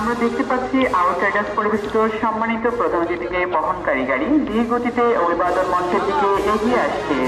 আমরা দেখতে পাচ্ছি আউটসাইডার্স পরিবেশিত সম্মানিত প্রধান অতিথিকে বহনকারী গাড়ি ধীর গতিতে অভিবাদন মঞ্চের দিকে এগিয়ে আসছে।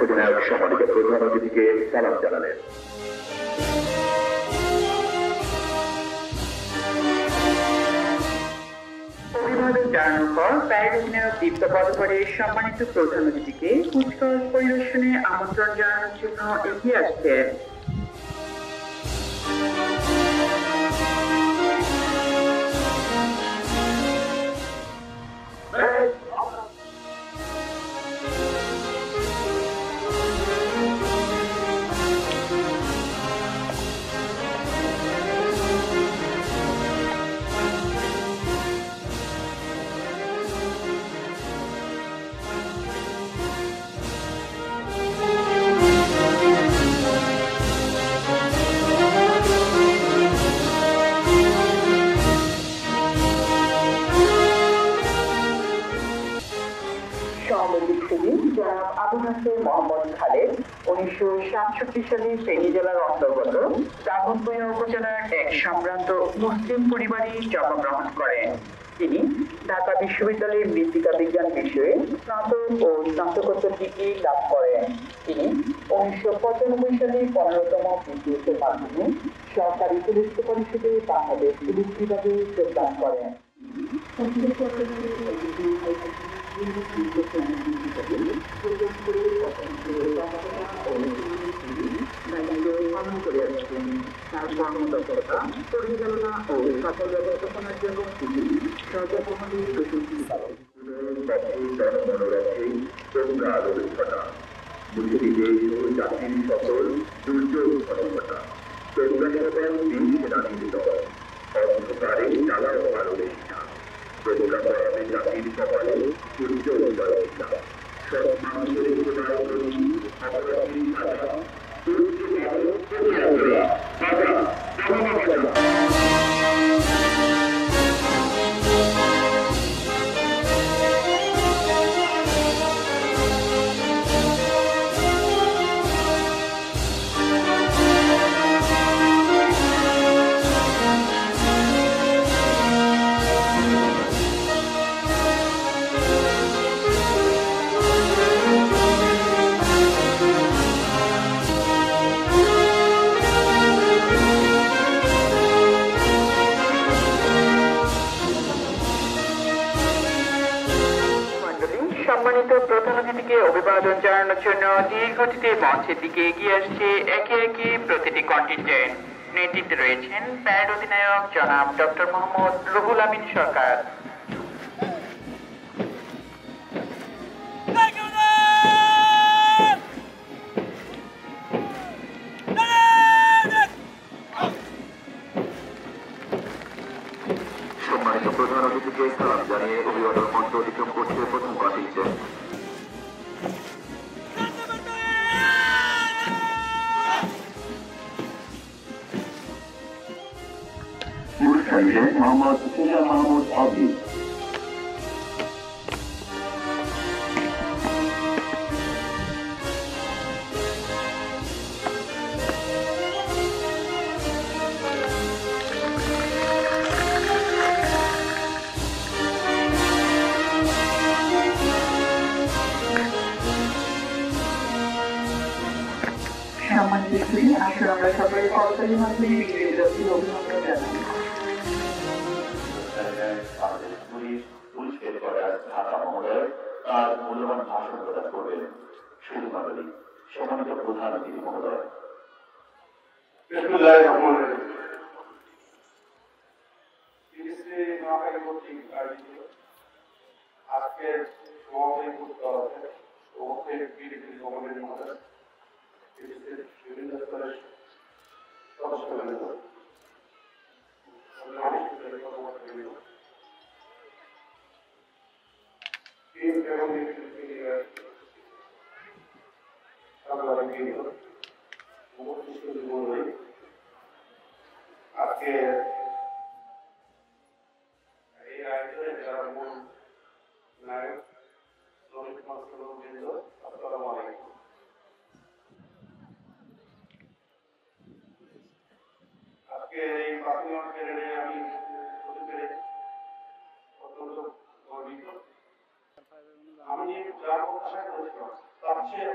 অধিনায়ক সম্মানিত প্রধান অতিথিকে সালাম জানালেন। অভিবাদন জানানোর পর প্যারেড অধিনায়ক দীপ্ত পদপরে সম্মানিত প্রধান অতিথিকে কুচকাওয়াজ পরিদর্শনে আমন্ত্রণ জানানোর জন্য এগিয়ে আসছেন। মোহাম্মদ খালেদ 1967 সালে ফেনী জেলার অন্তর্গত দাগনভূঞা উপজেলার এক সম্ভ্রান্ত মুসলিম পরিবারে জন্মগ্রহণ করেন। তিনি ঢাকা বিশ্ববিদ্যালয়ের মৃত্তিকা বিজ্ঞান বিষয়ে স্নাতক ও স্নাতকোত্তর ডিগ্রি লাভ করেন। তিনি 1995 সালে 15তম বিসিএসের মাধ্যমে সরকারি পুলিশ পরিষদে বাংলাদেশ পুলিশ বিভাগে যোগদান করেন। তার কর্মদক্ষতা পরিচালনা ও সফল ব্যবস্থাপনার জন্য তিনি সর্বপ্রথমে প্রশংসিত। জাতির সকল দুর্যোগ ঘটনা অন্ধকারে জ্বালাও আলোরে প্রতিটা পরামে জাতির কপালে সূর্য উদয় সব মানুষের প্রতি অপরাধী সাজা সম্মানিত প্রধান অতিথিকে অভিবাদন জানানোর জন্য ধীর গতিতে মঞ্চের দিকে এগিয়ে আসছে একে একে প্রতিটি কন্টিনজেন্ট। নেতৃত্বে রয়েছেন প্যারেড অধিনায়ক জনাব ডক্টর মোহাম্মদ রুহুল আমিন সরকার। সম্মানিত প্রধান অতিথিকে সালাম জানিয়ে অভিবাদন মঞ্চ অতিক্রম করছে প্রথম কন্টিনজেন্ট। মোহাম্মদ মাহমুদ আবি। সম্মানিত উপস্থিতি আসলে আমরা সকলের করতালির মাধ্যমে বিজয়ী বিরোধী অভিনন্দন জানাই। আমাদের পুলিশ হেডকোয়ার্টার ঢাকা মহোদয় তার মূল্যবান ভাষণ প্রদান করবেন। শুধু মণ্ডলী, সম্মানিত প্রধান অতিথি মহোদয়। আজকের সমাবেশ করতে হবে অবশ্যই বিজেপি কমিটির মধ্যে বিভিন্ন স্তরের সদস্যবৃন্দ আজকে এই আয়োজনে যারা মূল নায়ক শ্রমিক বৃন্দ, আসসালামু আলাইকুম। আজকে এই প্রাথমিক ক্যারিয়ারে আমি হতে পেরে অত্যন্ত গর্বিত। আমি যা প্রত্যাশা করেছিলাম তার চেয়ে